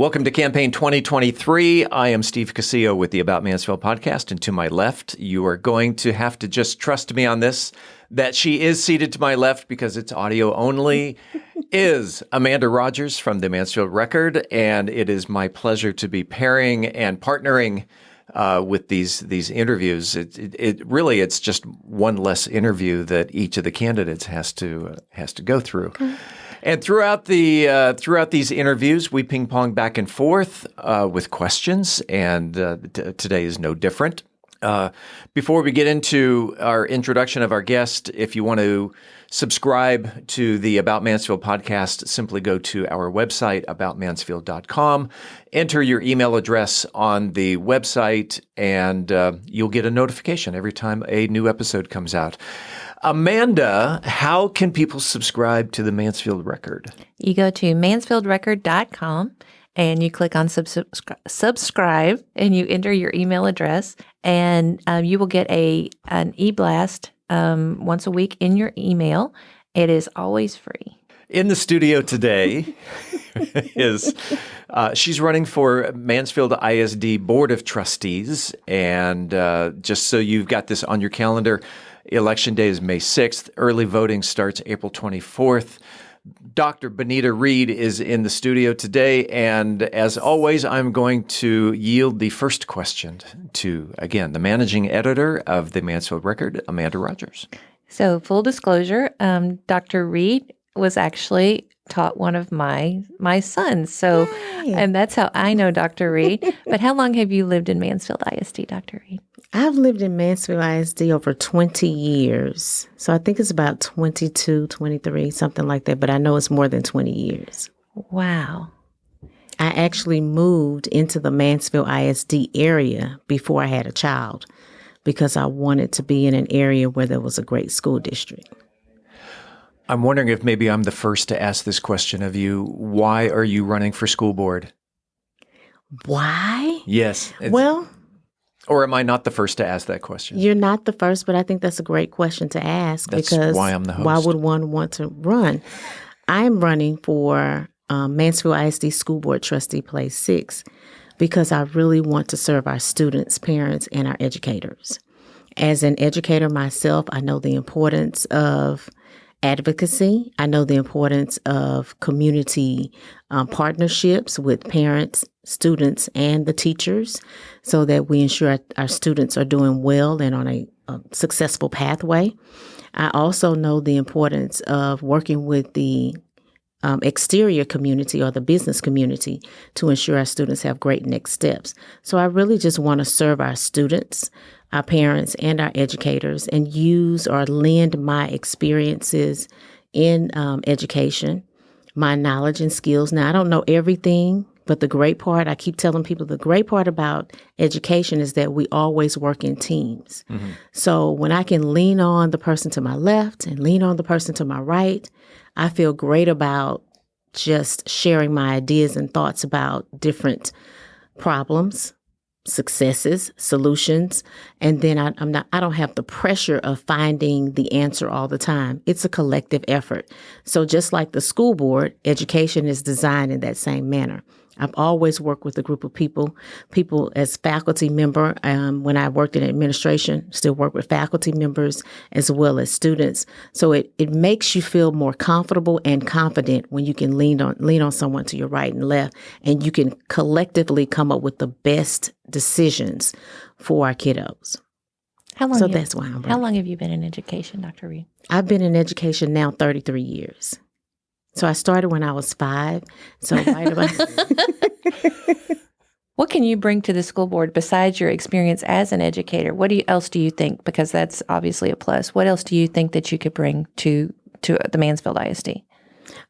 Welcome to Campaign 2023. I am Steve Cosio with the About Mansfield podcast, and to my left, you are going to have to just trust me on this, that she is seated to my left because it's audio only, is Amanda Rogers from the Mansfield Record, and it is my pleasure to be pairing and partnering with these interviews. It's just one less interview that each of the candidates has to go through. Okay. And throughout these interviews, we ping pong back and forth with questions, and today is no different. Before we get into our introduction of our guest, if you want to subscribe to the About Mansfield podcast, simply go to our website, aboutmansfield.com, enter your email address on the website, and you'll get a notification every time a new episode comes out. Amanda, how can people subscribe to the Mansfield Record? You go to mansfieldrecord.com and you click on subscribe and you enter your email address, and you will get an e-blast once a week in your email. It is always free. In the studio today is she's running for Mansfield ISD Board of Trustees, and just so you've got this on your calendar, Election Day is May 6th. Early voting starts April 24th. Dr. Benita Reed is in the studio today, and as always, I'm going to yield the first question to, again, the managing editor of the Mansfield Record, Amanda Rogers. So, full disclosure, Dr. Reed was actually taught one of my sons. So, Yay. And that's how I know Dr. Reed. But how long have you lived in Mansfield ISD, Dr. Reed? I've lived in Mansfield ISD over 20 years. So I think it's about 22, 23, something like that. But I know it's more than 20 years. Wow. I actually moved into the Mansfield ISD area before I had a child because I wanted to be in an area where there was a great school district. I'm wondering if maybe I'm the first to ask this question of you. Why are you running for school board? Why? Yes. Well, or am I not the first to ask that question? You're not the first, but I think that's a great question to ask. That's because why I'm the host. Why would one want to run? I'm running for Mansfield ISD School Board Trustee Place 6 because I really want to serve our students, parents, and our educators. As an educator myself, I know the importance of advocacy. I know the importance of community partnerships with parents, students, and the teachers so that we ensure our students are doing well and on a successful pathway. I also know the importance of working with the exterior community or the business community to ensure our students have great next steps. So I really just want to serve our students, our parents, and our educators and use or lend my experiences in education, my knowledge and skills. Now, I don't know everything, but the great part, I keep telling people, the great part about education is that we always work in teams. Mm-hmm. So when I can lean on the person to my left and lean on the person to my right, I feel great about just sharing my ideas and thoughts about different problems, successes, solutions, and then I don't have the pressure of finding the answer all the time. It's a collective effort. So just like the school board, education is designed in that same manner. I've always worked with a group of people as faculty member. When I worked in administration, still work with faculty members as well as students. So it makes you feel more comfortable and confident when you can lean on someone to your right and left, and you can collectively come up with the best decisions for our kiddos. That's why I'm running. How long have you been in education, Dr. Reed? I've been in education now 33 years. So I started when I was 5. So right about. What can you bring to the school board besides your experience as an educator? What else do you think? Because that's obviously a plus. What else do you think that you could bring to the Mansfield ISD?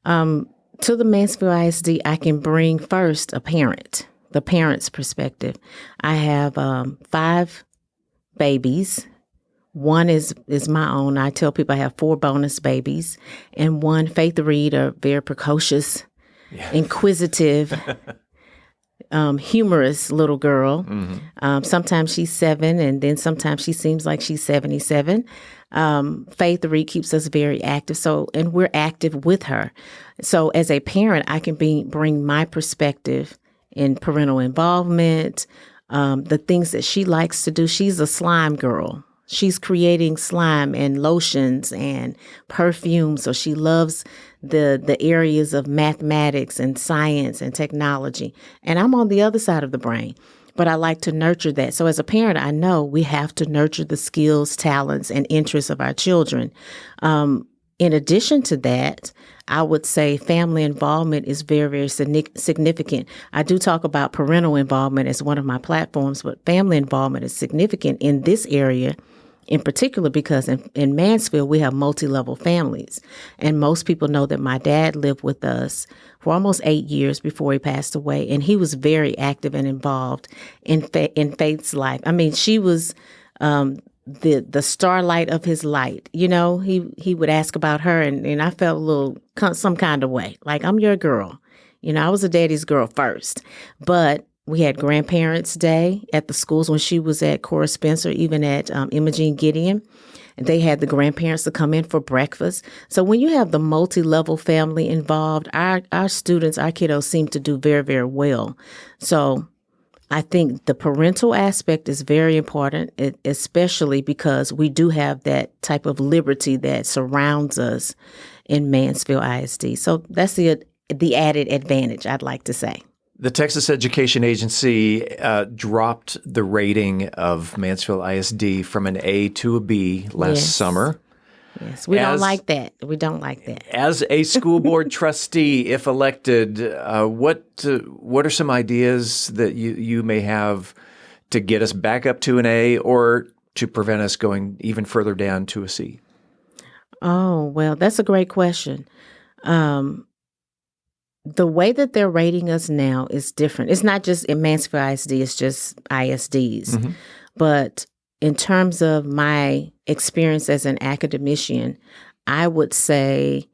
To the Mansfield ISD, I can bring first the parent's perspective. I have 5 babies. One is my own. I tell people I have 4 bonus babies, and one, Faith Reed, a very precocious, inquisitive, humorous little girl. Mm-hmm. Sometimes she's 7, and then sometimes she seems like she's 77. Faith Reed keeps us very active. And we're active with her. So as a parent, I can bring my perspective in parental involvement, the things that she likes to do. She's a slime girl. She's creating slime and lotions and perfume. So she loves the areas of mathematics and science and technology. And I'm on the other side of the brain, but I like to nurture that. So as a parent, I know we have to nurture the skills, talents, and interests of our children. In addition to that, I would say family involvement is very, very significant. I do talk about parental involvement as one of my platforms, but family involvement is significant in this area in particular because in Mansfield, we have multi-level families. And most people know that my dad lived with us for almost 8 years before he passed away, and he was very active and involved in Faith's life. I mean, she was the starlight of his light. You know, he would ask about her, and I felt a little some kind of way, like, I'm your girl. You know, I was a daddy's girl first, but we had Grandparents' Day at the schools when she was at Cora Spencer, even at Imogene Gideon. And they had the grandparents to come in for breakfast. So when you have the multi-level family involved, our students, our kiddos seem to do very, very well. So I think the parental aspect is very important, especially because we do have that type of liberty that surrounds us in Mansfield ISD. So that's the added advantage, I'd like to say. The Texas Education Agency dropped the rating of Mansfield ISD from an A to a B last summer. Yes, we don't like that. We don't like that. As a school board trustee, if elected, what are some ideas that you may have to get us back up to an A or to prevent us going even further down to a C? Oh, well, that's a great question. The way that they're rating us now is different. It's not just in Mansfield ISD, it's just ISDs. Mm-hmm. But in terms of my experience as an academician, I would say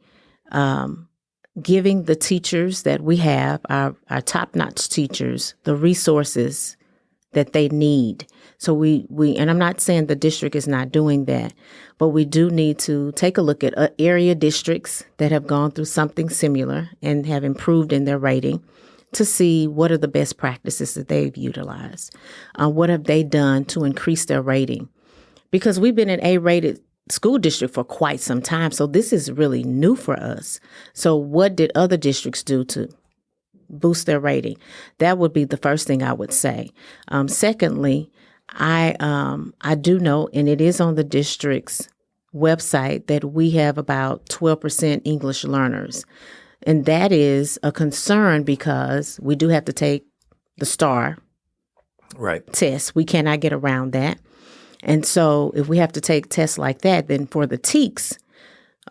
giving the teachers that we have, our top-notch teachers, the resources that they need. So we and I'm not saying the district is not doing that, but we do need to take a look at area districts that have gone through something similar and have improved in their rating to see what are the best practices that they've utilized. What have they done to increase their rating? Because we've been an A-rated school district for quite some time, so this is really new for us. So what did other districts do to boost their rating? That would be the first thing I would say. Secondly, I do know, and it is on the district's website, that we have about 12% English learners. And that is a concern because we do have to take the STAR test. We cannot get around that. And so if we have to take tests like that, then for the TEKS,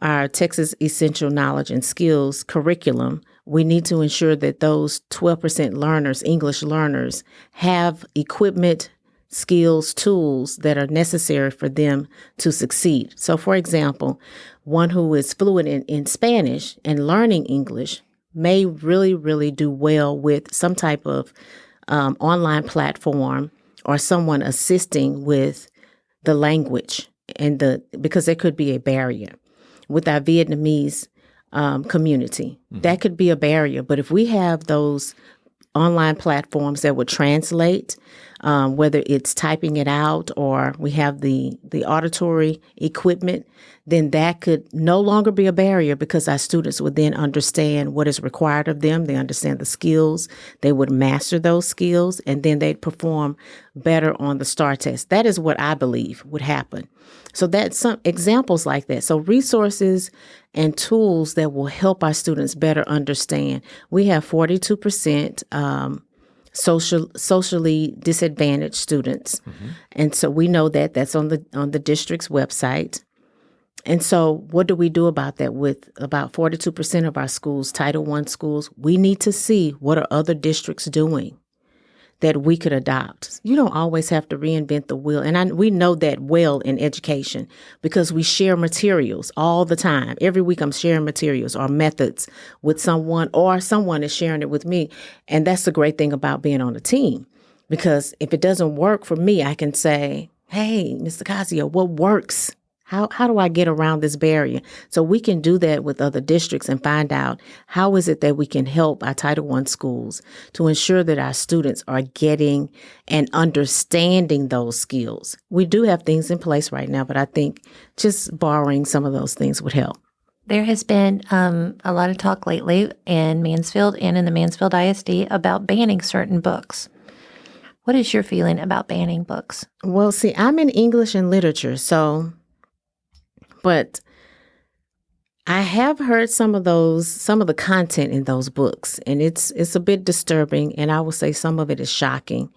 our Texas Essential Knowledge and Skills curriculum, we need to ensure that those 12% learners, English learners, have equipment, skills, tools that are necessary for them to succeed. So, for example, one who is fluent in Spanish and learning English may really, really do well with some type of online platform or someone assisting with the language because there could be a barrier. With our Vietnamese community, that could be a barrier. But if we have those online platforms that would translate, whether it's typing it out or we have the auditory equipment, then that could no longer be a barrier because our students would then understand what is required of them. They understand the skills. They would master those skills, and then they'd perform better on the STAR test. That is what I believe would happen. So that's some examples like that. So resources and tools that will help our students better understand. We have 42% socially disadvantaged students. Mm-hmm. And so we know that that's on the district's website. And so what do we do about that with about 42% of our schools, Title I schools? We need to see what are other districts doing that we could adopt. You don't always have to reinvent the wheel. And we know that well in education because we share materials all the time. Every week I'm sharing materials or methods with someone, or someone is sharing it with me. And that's the great thing about being on a team, because if it doesn't work for me, I can say, hey, Mr. Cosio, what works? How do I get around this barrier? So we can do that with other districts and find out how is it that we can help our Title I schools to ensure that our students are getting and understanding those skills. We do have things in place right now, but I think just borrowing some of those things would help. There has been a lot of talk lately in Mansfield and in the Mansfield ISD about banning certain books. What is your feeling about banning books? Well, see, I'm in English and literature, but I have heard some of the content in those books, and it's a bit disturbing, and I would say some of it is shocking.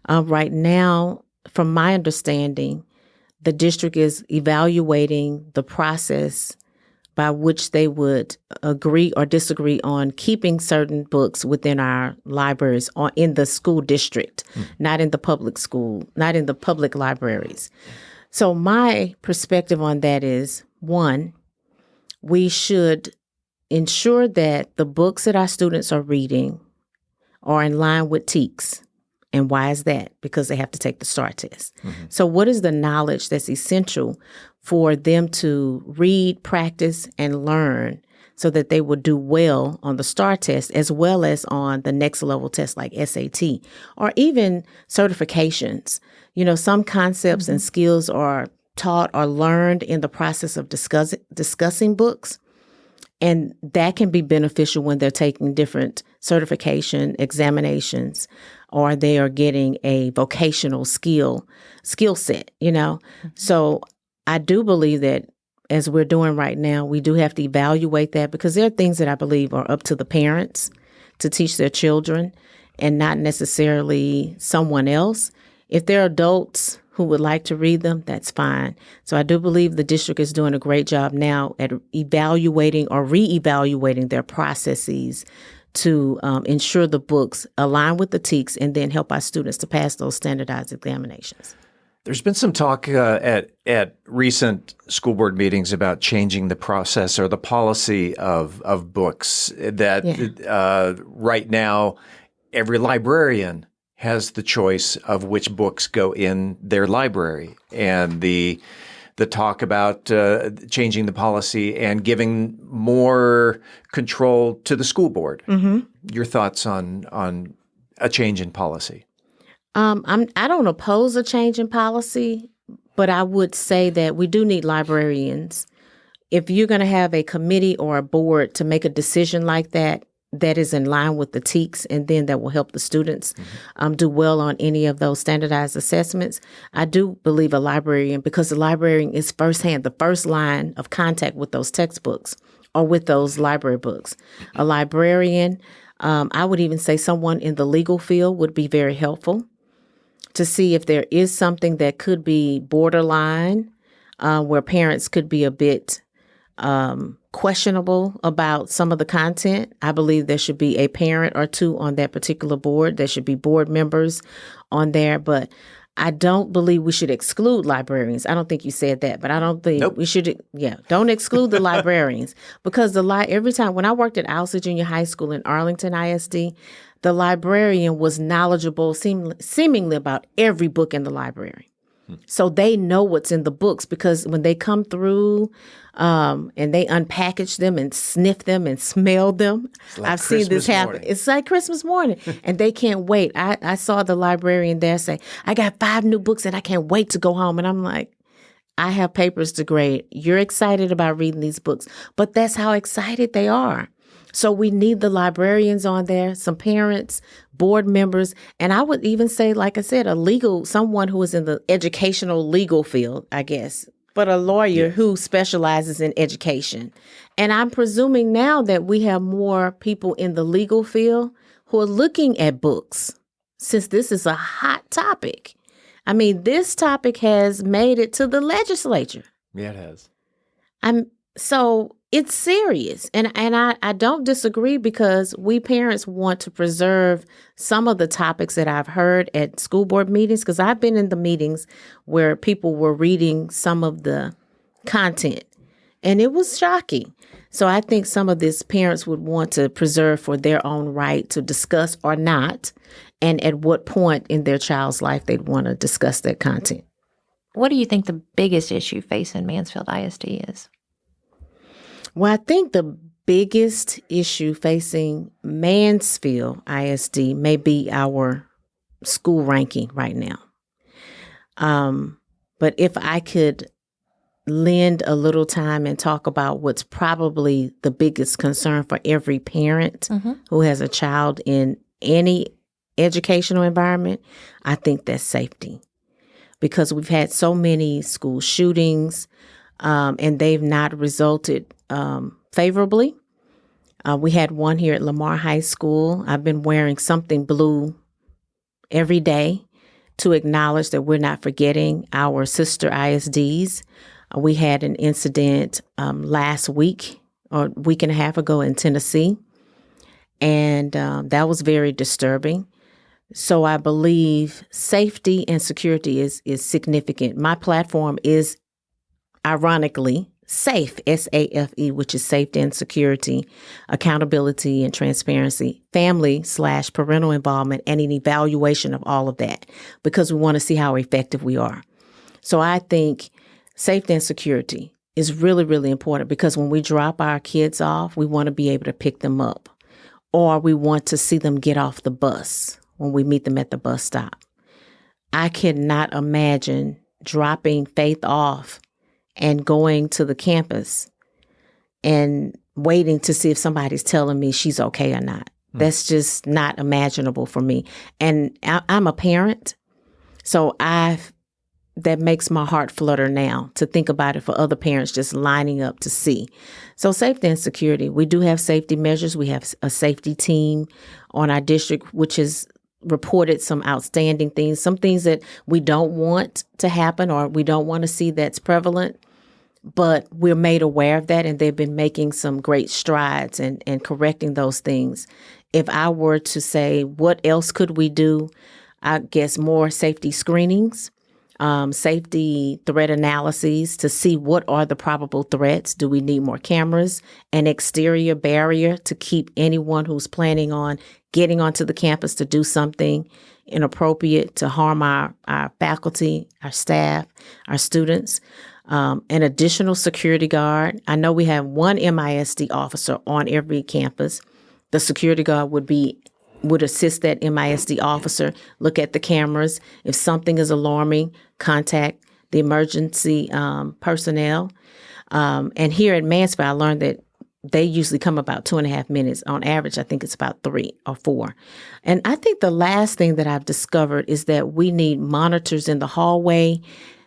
Right now, from my understanding, the district is evaluating the process by which they would agree or disagree on keeping certain books within our libraries or in the school district, not in the public school, not in the public libraries. So my perspective on that is, one, we should ensure that the books that our students are reading are in line with TEKS. And why is that? Because they have to take the STAR test. Mm-hmm. So what is the knowledge that's essential for them to read, practice, and learn so that they will do well on the STAR test as well as on the next level test like SAT or even certifications? You know, some concepts and skills are taught or learned in the process of discussing books. And that can be beneficial when they're taking different certification examinations or they are getting a vocational skill set, you know. Mm-hmm. So I do believe that as we're doing right now, we do have to evaluate that because there are things that I believe are up to the parents to teach their children and not necessarily someone else. If they're adults who would like to read them, that's fine. So I do believe the district is doing a great job now at evaluating or reevaluating their processes to ensure the books align with the TEKS and then help our students to pass those standardized examinations. There's been some talk at recent school board meetings about changing the process or the policy of books that right now every librarian has the choice of which books go in their library, and the talk about changing the policy and giving more control to the school board. Mm-hmm. Your thoughts on a change in policy? I don't oppose a change in policy, but I would say that we do need librarians. If you're going to have a committee or a board to make a decision like that, that is in line with the TEKS, and then that will help the students do well on any of those standardized assessments. I do believe a librarian, because the librarian is firsthand, the first line of contact with those textbooks or with those library books. A librarian, I would even say someone in the legal field would be very helpful to see if there is something that could be borderline, where parents could be a bit questionable about some of the content. I believe there should be a parent or two on that particular board. There should be board members on there, but I don't believe we should exclude librarians. I don't think you said that, but I don't think we should. Yeah, don't exclude the librarians, because every time when I worked at Alsa Junior High School in Arlington ISD, the librarian was knowledgeable seemingly about every book in the library. So they know what's in the books, because when they come through and they unpackage them and sniff them and smell them, like I've seen this happen. Morning. It's like Christmas morning, and they can't wait. I saw the librarian there say, "I got 5 new books and I can't wait to go home." And I'm like, I have papers to grade. You're excited about reading these books, but that's how excited they are. So we need the librarians on there, some parents, board members, and I would even say, like I said, someone who is in the educational legal field, I guess, but a lawyer who specializes in education. And I'm presuming now that we have more people in the legal field who are looking at books, since this is a hot topic. I mean, this topic has made it to the legislature. Yeah, it has. So it's serious. And I don't disagree, because we parents want to preserve some of the topics that I've heard at school board meetings, because I've been in the meetings where people were reading some of the content, and it was shocking. So I think some of these parents would want to preserve for their own right to discuss or not, and at what point in their child's life they'd want to discuss that content. what do you think the biggest issue facing Mansfield ISD is? Well, I think the biggest issue facing Mansfield ISD may be our school ranking right now. But if I could lend a little time and talk about what's probably the biggest concern for every parent who has a child in any educational environment, I think that's safety. Because we've had so many school shootings, and they've not resulted favorably. We had one here at Lamar High School. I've been wearing something blue every day to acknowledge that we're not forgetting our sister ISDs. We had an incident last week or a week and a half ago in Tennessee, and that was very disturbing. So I believe safety and security is significant. My platform is, ironically, SAFE, SAFE, which is safety and security, accountability and transparency, family/parental involvement, and an evaluation of all of that, because we want to see how effective we are. So I think safety and security is really, really important, because when we drop our kids off, we want to be able to pick them up, or we want to see them get off the bus when we meet them at the bus stop. I cannot imagine dropping Faith off and going to the campus and waiting to see if somebody's telling me she's okay or not. That's just not imaginable for me. And I'm a parent, so that makes my heart flutter now to think about it for other parents just lining up to see. So safety and security, we do have safety measures. We have a safety team on our district, which has reported some outstanding things, some things that we don't want to happen or we don't want to see that's prevalent, but we're made aware of that, and they've been making some great strides and correcting those things. If I were to say, what else could we do? I guess more safety screenings, safety threat analyses to see what are the probable threats. Do we need more cameras, an exterior barrier to keep anyone who's planning on getting onto the campus to do something inappropriate to harm our faculty, our staff, our students, an additional security guard. I know we have one MISD officer on every campus. The security guard would assist that MISD officer, look at the cameras. If something is alarming, contact the emergency personnel. And here at Mansfield, I learned that they usually come about 2.5 minutes. On average, I think it's about 3 or 4. And I think the last thing that I've discovered is that we need monitors in the hallway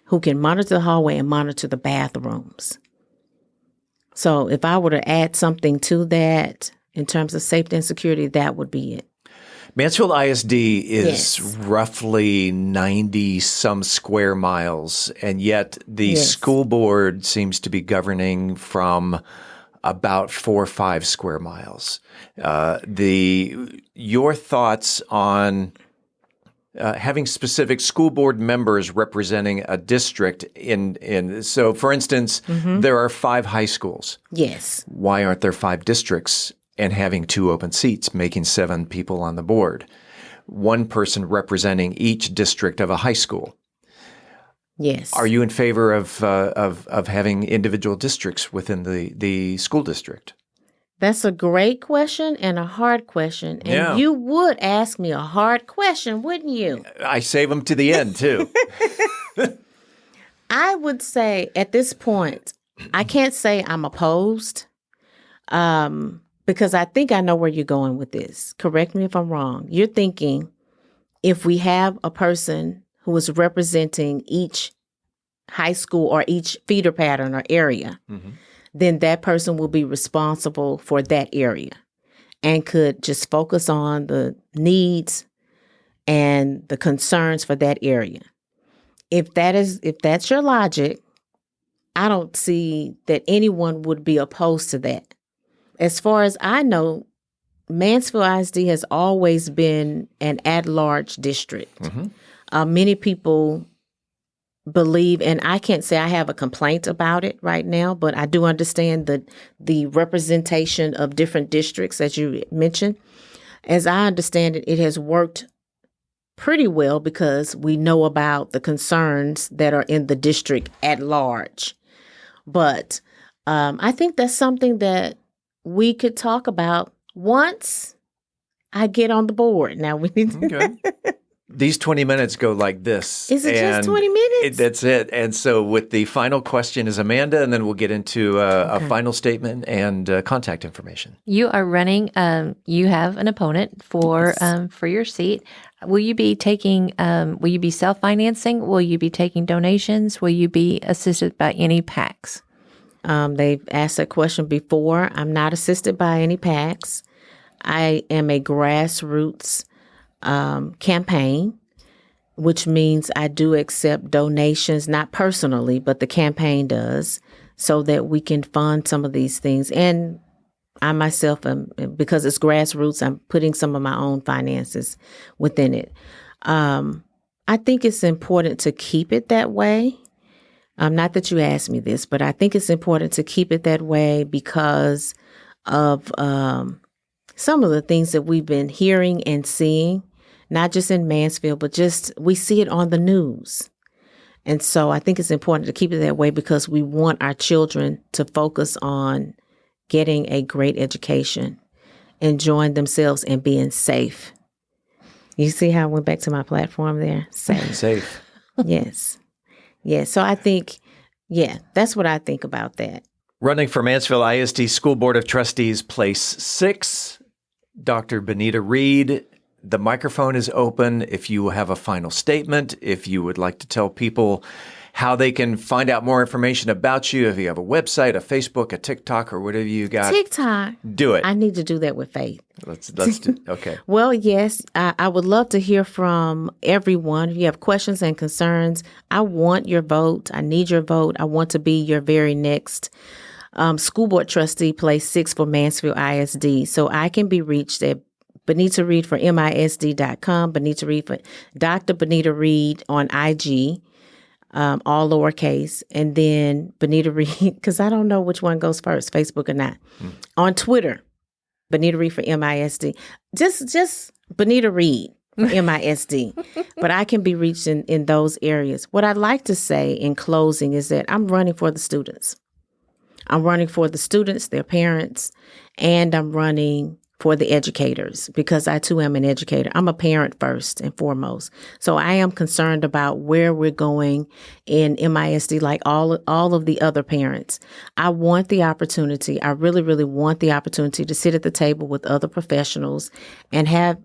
who can monitor the hallway and monitor the bathrooms. So if I were to add something to that in terms of safety and security, that would be it. Mansfield ISD is roughly 90-some square miles, and yet the school board seems to be governing from about 4 or 5 square miles. Your thoughts on having specific school board members representing a district so for instance, there are 5 high schools. Yes. Why aren't there 5 districts and having 2 open seats, making 7 people on the board? One person representing each district of a high school. Yes. Are you in favor of having individual districts within the school district? That's a great question and a hard question. And you would ask me a hard question, wouldn't you? I save them to the end, too. I would say at this point, I can't say I'm opposed because I think I know where you're going with this. Correct me if I'm wrong. You're thinking if we have a person who is representing each high school or each feeder pattern or area, then that person will be responsible for that area and could just focus on the needs and the concerns for that area. If that's your logic, I don't see that anyone would be opposed to that. As far as I know, Mansfield ISD has always been an at-large district. Many people believe, and I can't say I have a complaint about it right now, but I do understand the representation of different districts, as you mentioned. As I understand it, it has worked pretty well because we know about the concerns that are in the district at large. But I think that's something that we could talk about once I get on the board. Now we need to. Okay. These 20 minutes go like this. Is it just 20 minutes? That's it. And so with the final question is Amanda, and then we'll get into a final statement and contact information. You are running. You have an opponent for your seat. Will you be taking? Will you be self-financing? Will you be taking donations? Will you be assisted by any PACs? They've asked that question before. I'm not assisted by any PACs. I am a grassroots campaign, which means I do accept donations, not personally, but the campaign does, so that we can fund some of these things. And I myself, because it's grassroots, I'm putting some of my own finances within it. I think it's important to keep it that way. Not that you asked me this, but I think it's important to keep it that way because of some of the things that we've been hearing and seeing, not just in Mansfield, but just we see it on the news. And so I think it's important to keep it that way because we want our children to focus on getting a great education, enjoying themselves, and being safe. You see how I went back to my platform there? Safe. Yes. Yes. So I think, that's what I think about that. Running for Mansfield ISD School Board of Trustees, Place 6, Dr. Benita Reed. The microphone is open. If you have a final statement, if you would like to tell people how they can find out more information about you, if you have a website, a Facebook, a TikTok, or whatever you got. TikTok. Do it. I need to do that with Faith. Let's do okay. Well, yes, I would love to hear from everyone. If you have questions and concerns, I want your vote. I need your vote. I want to be your very next school board trustee, Place 6 for Mansfield ISD. So I can be reached at Benita Reed for MISD.com, Benita Reed for Dr. Benita Reed on IG, all lowercase, and then Benita Reed, because I don't know which one goes first, Facebook or not. On Twitter, Benita Reed for MISD. Just Benita Reed for MISD. But I can be reached in those areas. What I'd like to say in closing is that I'm running for the students. I'm running for the students, their parents, and I'm running for the educators because I too am an educator. I'm a parent first and foremost. So I am concerned about where we're going in MISD like all of the other parents. I want the opportunity. I really, really want the opportunity to sit at the table with other professionals and have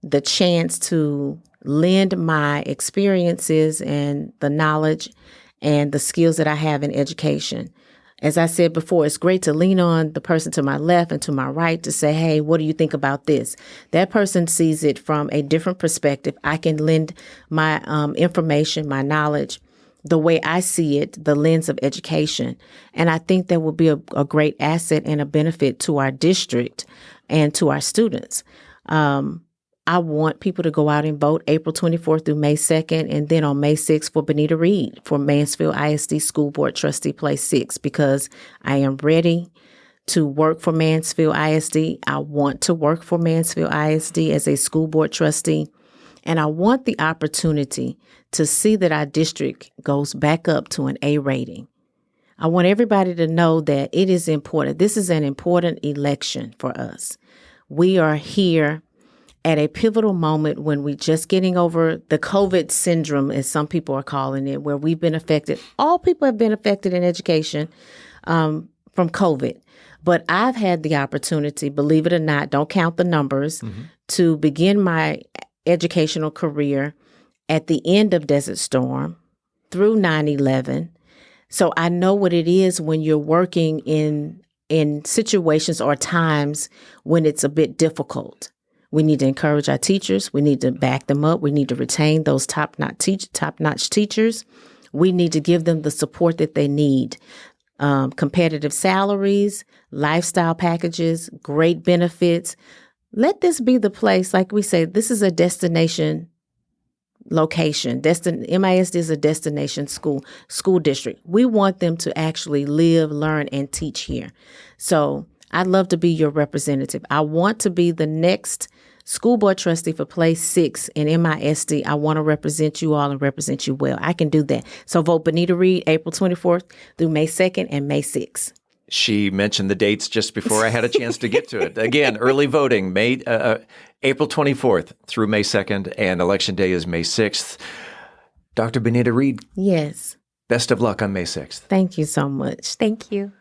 the chance to lend my experiences and the knowledge and the skills that I have in education. As I said before, it's great to lean on the person to my left and to my right to say, hey, what do you think about this? That person sees it from a different perspective. I can lend my information, my knowledge, the way I see it, the lens of education. And I think that will be a great asset and a benefit to our district and to our students. I want people to go out and vote April 24th through May 2nd, and then on May 6th for Benita Reed for Mansfield ISD School Board Trustee Place 6, because I am ready to work for Mansfield ISD. I want to work for Mansfield ISD as a school board trustee, and I want the opportunity to see that our district goes back up to an A rating. I want everybody to know that it is important. This is an important election for us. We are here at a pivotal moment when we're just getting over the COVID syndrome, as some people are calling it, where we've been affected. All people have been affected in education from COVID. But I've had the opportunity, believe it or not, don't count the numbers, to begin my educational career at the end of Desert Storm through 9/11. So I know what it is when you're working in situations or times when it's a bit difficult. We need to encourage our teachers. We need to back them up. We need to retain those top-notch teachers. We need to give them the support that they need. Competitive salaries, lifestyle packages, great benefits. Let this be the place, like we say, this is a destination location. MISD is a destination school district. We want them to actually live, learn, and teach here. So I'd love to be your representative. I want to be the next school board trustee for place 6 in MISD. I want to represent you all and represent you well. I can do that. So vote Benita Reed April 24th through May 2nd and May 6th. She mentioned the dates just before I had a chance to get to it. Again, early voting, April 24th through May 2nd, and Election Day is May 6th. Dr. Benita Reed, Yes. best of luck on May 6th. Thank you so much. Thank you.